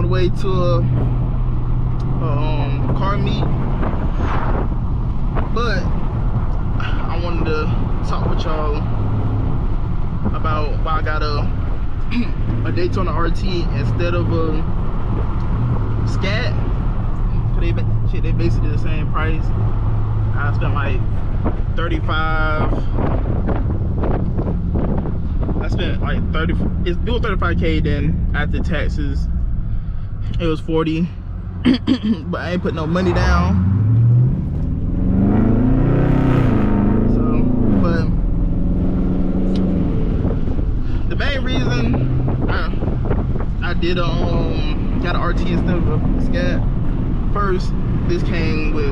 way to a car meet, but I wanted to talk with y'all about why I got a Daytona RT instead of a Scat. They basically the same price. I spent like 35. I spent like 30. It was 35K. Then after taxes, it was 40. But I ain't put no money down. So, but the main reason I did got an RT instead of a Scat. First, this came with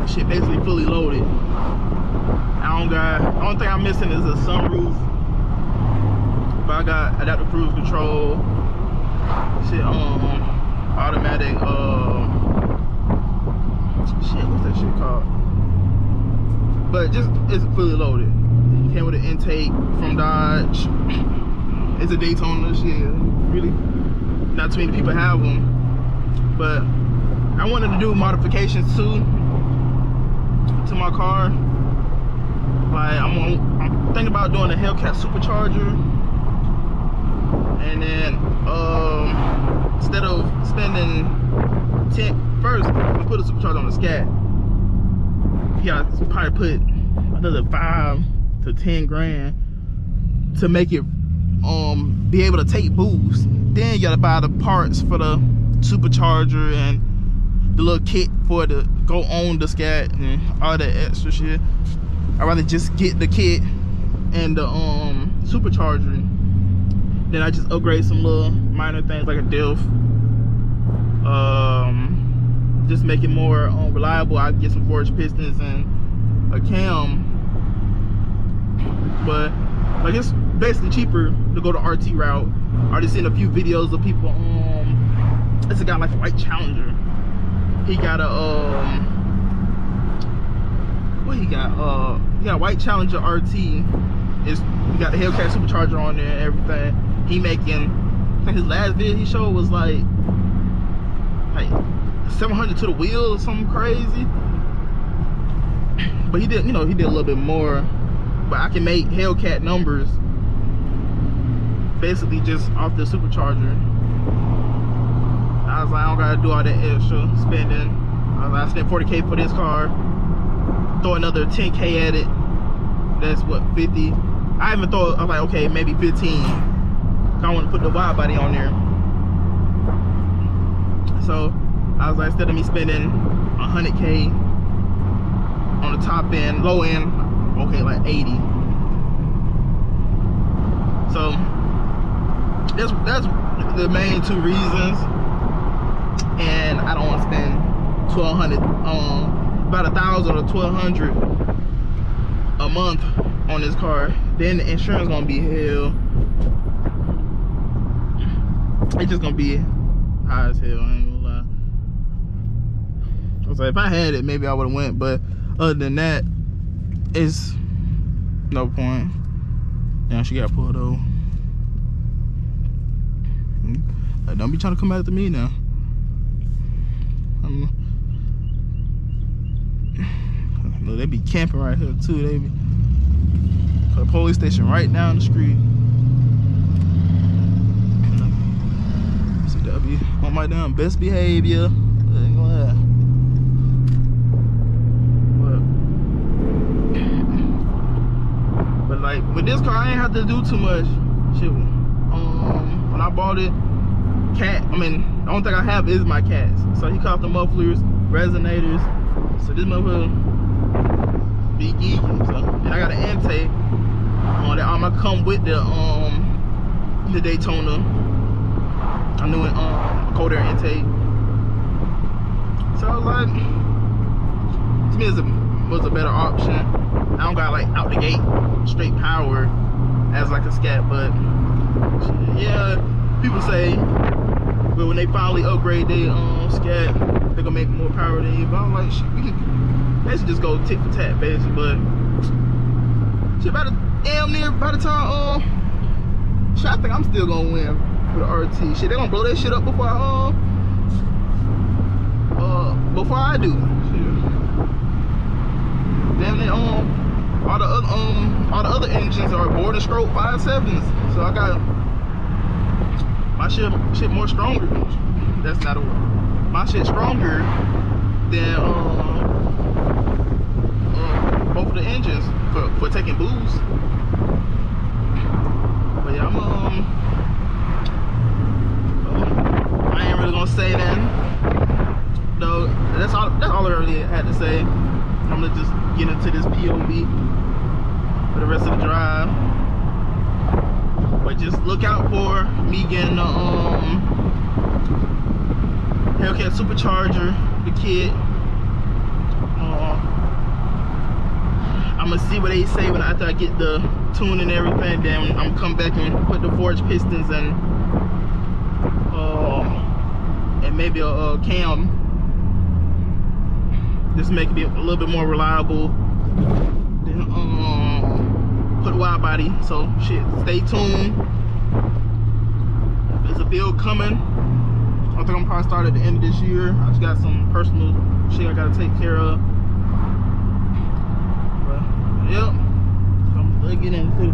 shit basically fully loaded. The only thing I'm missing is a sunroof. But I got adaptive cruise control, shit, automatic, shit, what's that shit called? But just, it's fully loaded. It came with an intake from Dodge. It's a Daytona, shit. Really, not too many people have them. But I wanted to do modifications too to my car. Like I'm thinking about doing a Hellcat supercharger, and then instead of spending 10 first, I put a supercharger on the Scat. Yeah, I probably put another 5 to 10 grand to make it be able to take boost. Then you gotta buy the parts for the supercharger and the little kit for it to go on the Scat and all that extra shit. I'd rather just get the kit and the supercharger. Then I just upgrade some little minor things like a diff. Just make it more reliable. I get some forged pistons and a cam. But like it's basically cheaper to go the RT route. I already seen a few videos of people. It's a guy like a white Challenger. He got a what he got? He got a white Challenger RT. He got the Hellcat supercharger on there and everything. He making, I think his last video he showed was like 700 to the wheel or something crazy. But he did, he did a little bit more. But I can make Hellcat numbers basically just off the supercharger. I was like, I don't gotta do all that extra spending. I spent 40K for this car. Throw another 10K at it. That's what, 50. I even thought, I was like, okay, maybe 15. I want to put the wide body on there. So I was like, instead of me spending 100K on the top end, low end, okay, like 80. So that's the main two reasons. And I don't want to spend 1,200 about 1,000 or 1,200 a month on this car. Then the insurance gonna be hell. It's just gonna be high as hell. I ain't gonna lie. I was like, if I had it, maybe I would have went. But other than that, it's no point. Yeah, she got pulled over. Like, don't be trying to come after me now. They be camping right here too. They be the police station right down the street. CW on my damn best behavior. I ain't gonna lie. But like with this car, I ain't have to do too much. Shit. When I bought it, the only thing I have is my cats. So he caught the mufflers, resonators. So this motherfucker be geeking. So, and I got an intake that I'ma come with the Daytona. I'm doing a cold air intake. So I was like, to me it was a better option. I don't got like out the gate straight power as like a Scat, but yeah, people say, but when they finally upgrade their Scat, they're gonna make more power than you. But I'm like, shit, we can basically just go tit for tat, basically. But shit, by the time, shit, I think I'm still gonna win. for the RT. Shit, they gonna blow that shit up before I do. Shit. Damn, they all the other engines are board and stroke 5.7s. So I got my shit more stronger. That's not a word. My shit stronger than both of the engines for taking boost. But yeah, I ain't really gonna say that. No, that's all I really had to say. I'm gonna just get into this POV for the rest of the drive. But just look out for me getting the Hellcat supercharger, the kit. I'm gonna see what they say after I get the tune and everything. Then I'm gonna come back and put the forged pistons and maybe a cam. Just make it a little bit more reliable. Then put a wide body. So shit, stay tuned. There's a build coming. I think I'm probably start at the end of this year. I just got some personal shit I gotta take care of. But yep, so I'm gonna get into it.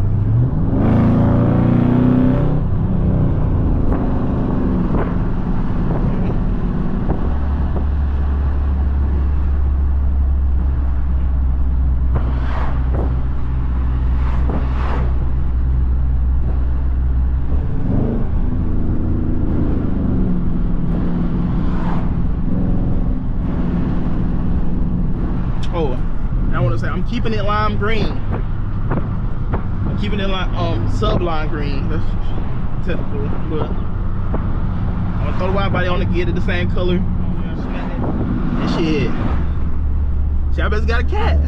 I'm keeping it lime green. I'm keeping it like Sublime Green. That's technical, but I'm gonna throw the wide body on to get it the same color. And shit. I just got a cat.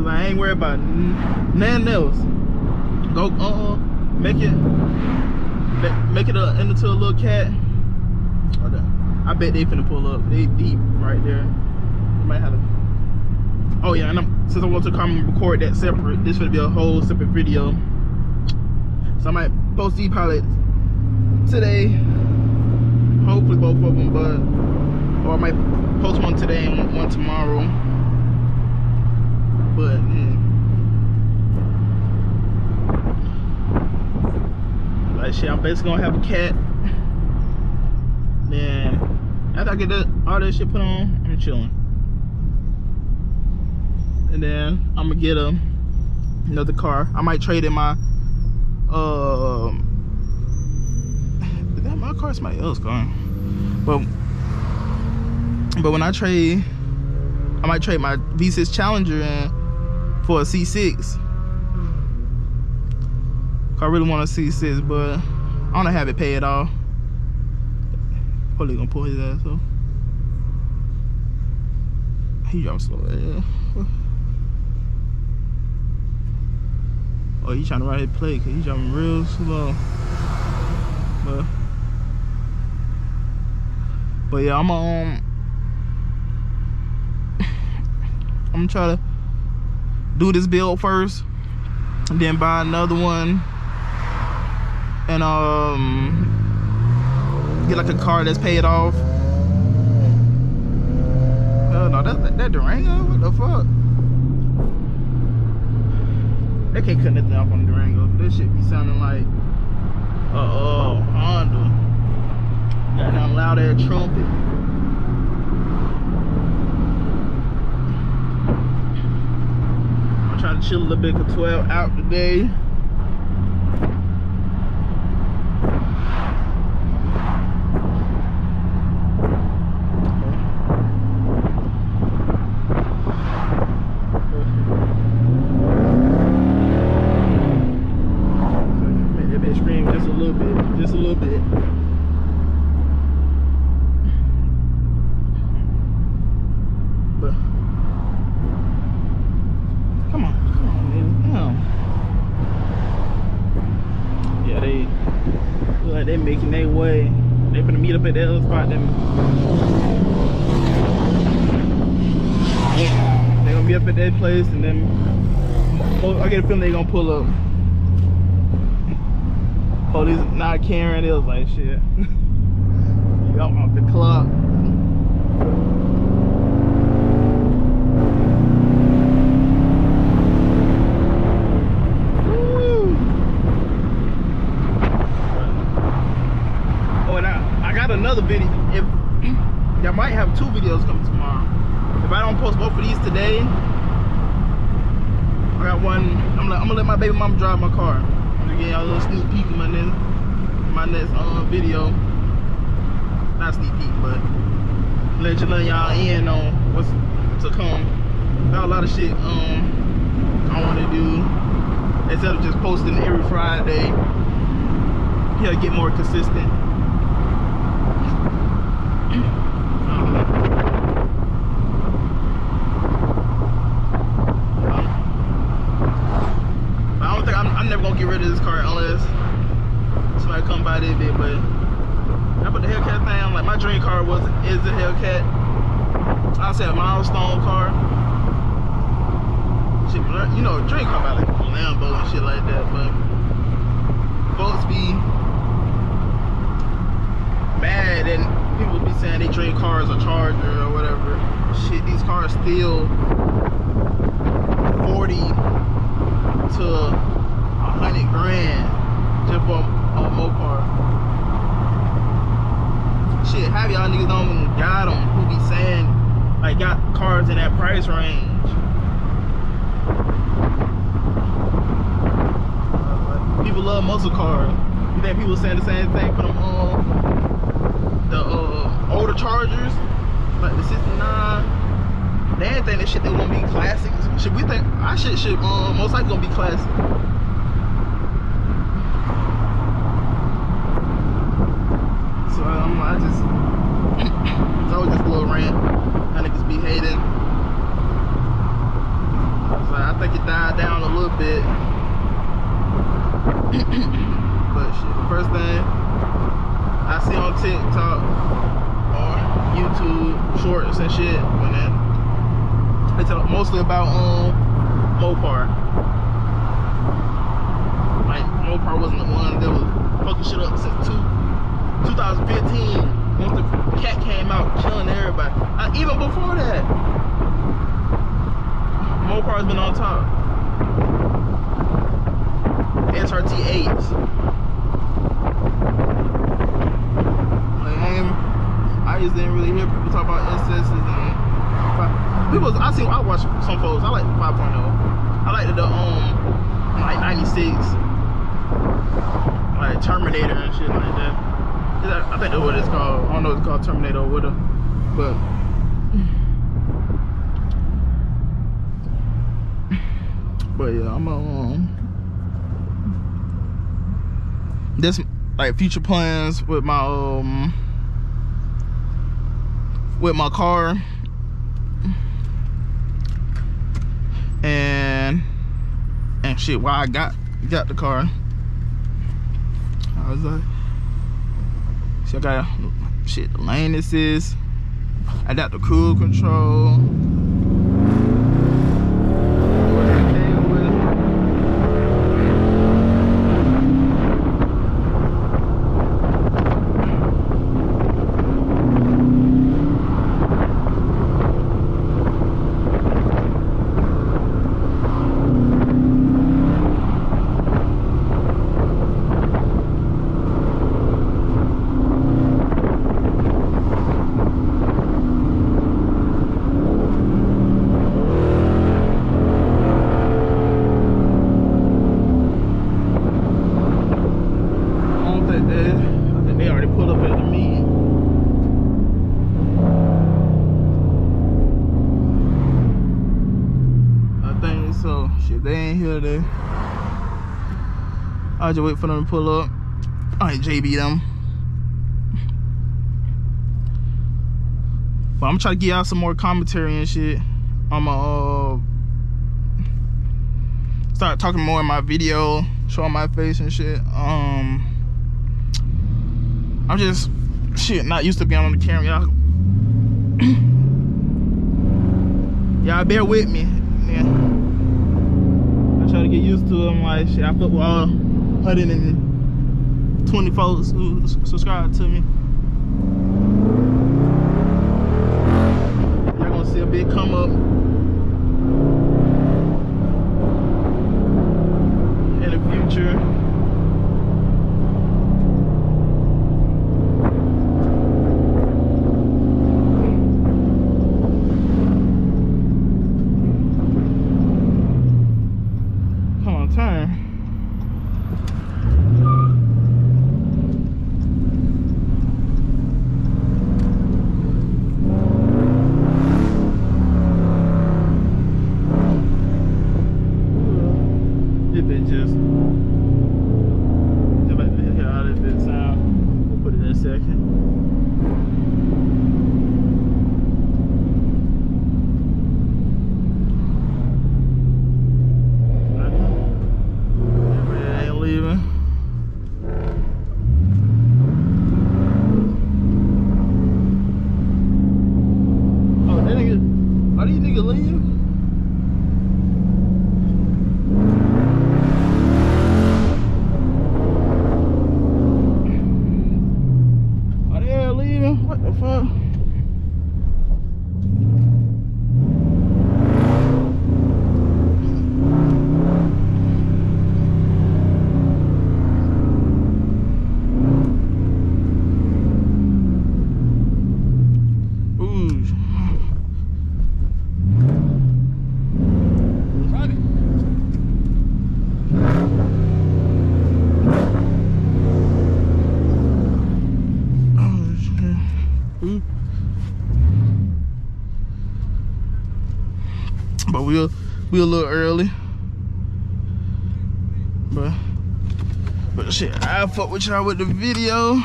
I ain't worried about nothing else. Go make it into a little cat. I bet they finna pull up. They deep right there. You might have to. Oh yeah, and since I want to come and record that separate, this would be a whole separate video. So I might post these probably today, hopefully both of them, or I might post one today and one tomorrow. But like shit, I'm basically gonna have a cat. Then after I get all that shit put on, I'm chilling. And then I'm gonna get another car. I might trade in my is that my car? It's somebody else's car. But when I trade, I might trade my V6 Challenger in for a C6. I really want a C6, but I wanna have it paid off. Probably gonna pull his ass off. He driving slow. Yeah. Oh, he's trying to ride his plate because he's driving real slow. But yeah, I'm gonna try to do this build first, and then buy another one, and get like a car that's paid off. Hell no, that Durango? What the fuck? They can't cut nothing off on the Durango. This shit be sounding like Honda. Got that loud ass trumpet. I'm trying to chill a little bit, cause 12 out today. Just a little bit. But come on, man. Damn. Yeah, they look like they making their way. They finna meet up at the other spot. They gonna be up at that place, and then I get a feeling they gonna pull up. Police not caring. It was like shit. Yup, off the clock. Woo. Oh, and I got another video. If I might have 2 videos coming tomorrow. If I don't post both of these today, I got one. I'm gonna let my baby mama drive my car. I'm gonna give y'all a little sneak peek of my next video. Not sneak peek, but let y'all in on what's to come. Got a lot of shit I want to do. Instead of just posting every Friday, he'll get more consistent. I'm never gonna get rid of this car unless somebody come by this bit. But I put the Hellcat thing. Like my dream car is the Hellcat. I'll say a milestone car. Shit, you know, dream car by like Lambo and shit like that. But folks be mad and people be saying they dream cars a Charger or whatever. Shit, these cars still 40 to 100 grand just for a Mopar. Shit, have y'all niggas don't even got them who be saying like got cars in that price range. People love muscle cars. You think people saying the same thing for them the older Chargers, like the 69? They ain't think that shit they gonna be classics. Shit, we think our shit most likely gonna be classic. So I was just a little rant. That niggas be hating. So I think it died down a little bit. But shit, the first thing I see on TikTok or YouTube shorts and shit, when they talk mostly about Mopar. Like Mopar wasn't the one that was fucking shit up since 2015. Once the Cat came out killing everybody. Even before that, Mopar's been on top. SRT8s. Like, I just didn't really hear people talk about SS's and people. I watch some folks. I like the 5.0. I like the like 96, like Terminator and shit like that. I think that's what it's called. I don't know if it's called Terminator or whatever, but yeah, I'm this like future plans with my car and shit. Why I got the car. I was like, see, I got shit, the lane assist, adaptive cruise control. I'll just wait for them to pull up. Alright, JB them. But I'm trying to give y'all some more commentary and shit. I'm gonna start talking more in my video, showing my face and shit. I'm just not used to being on the camera, y'all. Y'all bear with me. Yeah. I try to get used to it. I'm like, shit, I football putting and 20 folks who subscribe to me. Y'all gonna see a big come up in the future. Come on, turn. Just like to hear how this sound. We'll put it in a second. Everybody ain't leaving. Oh, that nigga, are these niggas leaving? What the fuck? Ooh. But we a little early. But shit, I fuck with y'all with the video.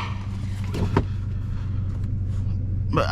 But